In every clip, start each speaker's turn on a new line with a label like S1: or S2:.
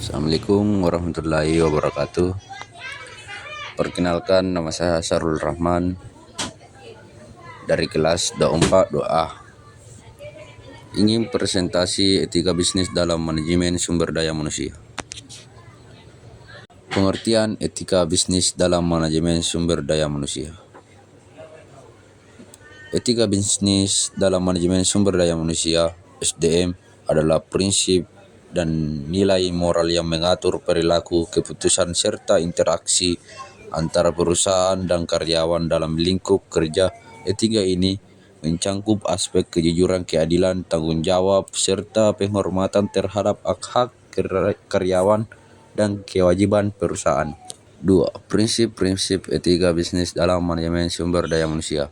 S1: Assalamualaikum warahmatullahi wabarakatuh. Perkenalkan, nama saya Sarul Rahman dari kelas D4 2A. Ingin presentasi etika bisnis dalam manajemen sumber daya manusia. Pengertian etika bisnis dalam manajemen sumber daya manusia. Etika bisnis dalam manajemen sumber daya manusia (SDM) adalah prinsip dan nilai moral yang mengatur perilaku, keputusan, serta interaksi antara perusahaan dan karyawan dalam lingkup kerja. Etika ini mencangkup aspek kejujuran, keadilan, tanggung jawab, serta penghormatan terhadap hak-hak karyawan dan kewajiban perusahaan. 2. Prinsip-prinsip etika bisnis dalam manajemen sumber daya manusia.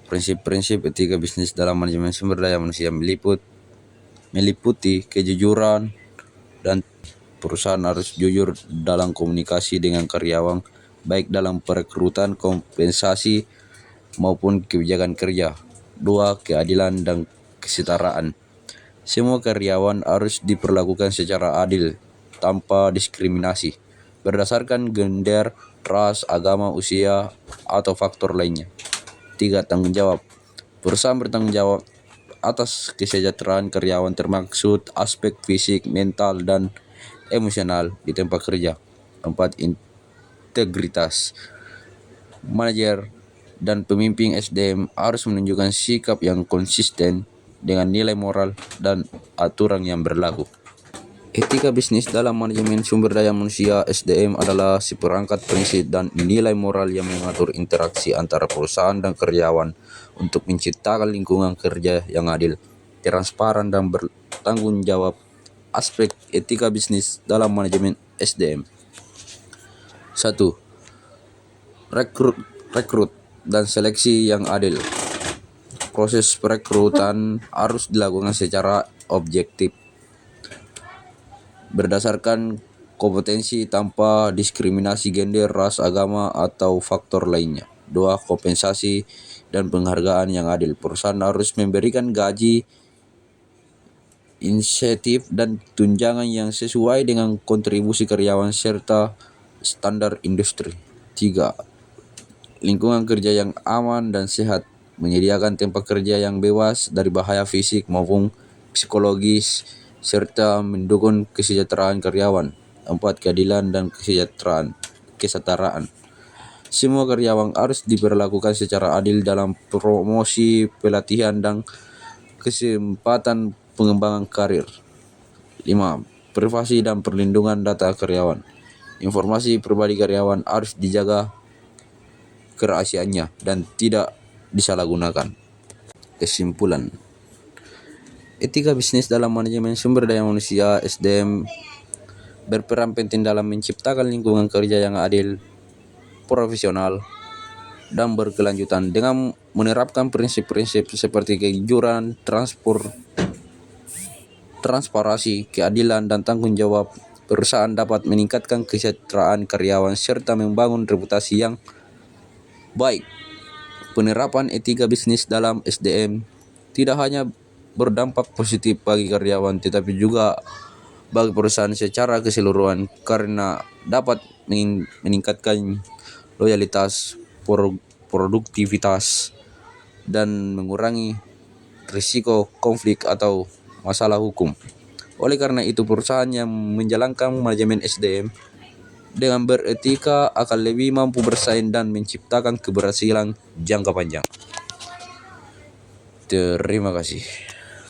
S1: Prinsip-prinsip etika bisnis dalam manajemen sumber daya manusia meliputi kejujuran, dan perusahaan harus jujur dalam komunikasi dengan karyawan, baik dalam perekrutan, kompensasi, maupun kebijakan kerja. 2. Keadilan dan kesetaraan. Semua karyawan harus diperlakukan secara adil, tanpa diskriminasi, berdasarkan gender, ras, agama, usia, atau faktor lainnya. 3. Tanggung jawab. Perusahaan bertanggung jawab atas kesejahteraan karyawan, termaksud aspek fisik, mental, dan emosional di tempat kerja. 4. Integritas. Manajer dan pemimpin SDM harus menunjukkan sikap yang konsisten dengan nilai moral dan aturan yang berlaku. Etika bisnis dalam manajemen sumber daya manusia (SDM) adalah seperangkat prinsip dan nilai moral yang mengatur interaksi antara perusahaan dan karyawan untuk menciptakan lingkungan kerja yang adil, transparan, dan bertanggung jawab. Aspek etika bisnis dalam manajemen SDM. 1. Rekrut dan seleksi yang adil. Proses perekrutan harus dilakukan secara objektif, berdasarkan kompetensi tanpa diskriminasi gender, ras, agama, atau faktor lainnya. 2. Kompensasi dan penghargaan yang adil. Perusahaan harus memberikan gaji, insentif, dan tunjangan yang sesuai dengan kontribusi karyawan serta standar industri. 3. Lingkungan kerja yang aman dan sehat. Menyediakan tempat kerja yang bebas dari bahaya fisik maupun psikologis, serta mendukung kesejahteraan karyawan. 4. Keadilan dan kesetaraan. Semua karyawan harus diperlakukan secara adil dalam promosi, pelatihan, dan kesempatan pengembangan karir. 5. Privasi dan perlindungan data karyawan. Informasi pribadi karyawan harus dijaga kerahasiaannya dan tidak disalahgunakan. Kesimpulan, etika bisnis dalam manajemen sumber daya manusia (SDM) berperan penting dalam menciptakan lingkungan kerja yang adil, profesional, dan berkelanjutan. Dengan menerapkan prinsip-prinsip seperti kejujuran, transparansi, keadilan, dan tanggung jawab, perusahaan dapat meningkatkan kesejahteraan karyawan serta membangun reputasi yang baik. Penerapan etika bisnis dalam SDM tidak hanya berdampak positif bagi karyawan, tetapi juga bagi perusahaan secara keseluruhan, karena dapat meningkatkan loyalitas, produktivitas, dan mengurangi risiko konflik atau masalah hukum. Oleh karena itu, perusahaan yang menjalankan manajemen SDM dengan beretika akan lebih mampu bersaing dan menciptakan keberhasilan jangka panjang. Terima kasih.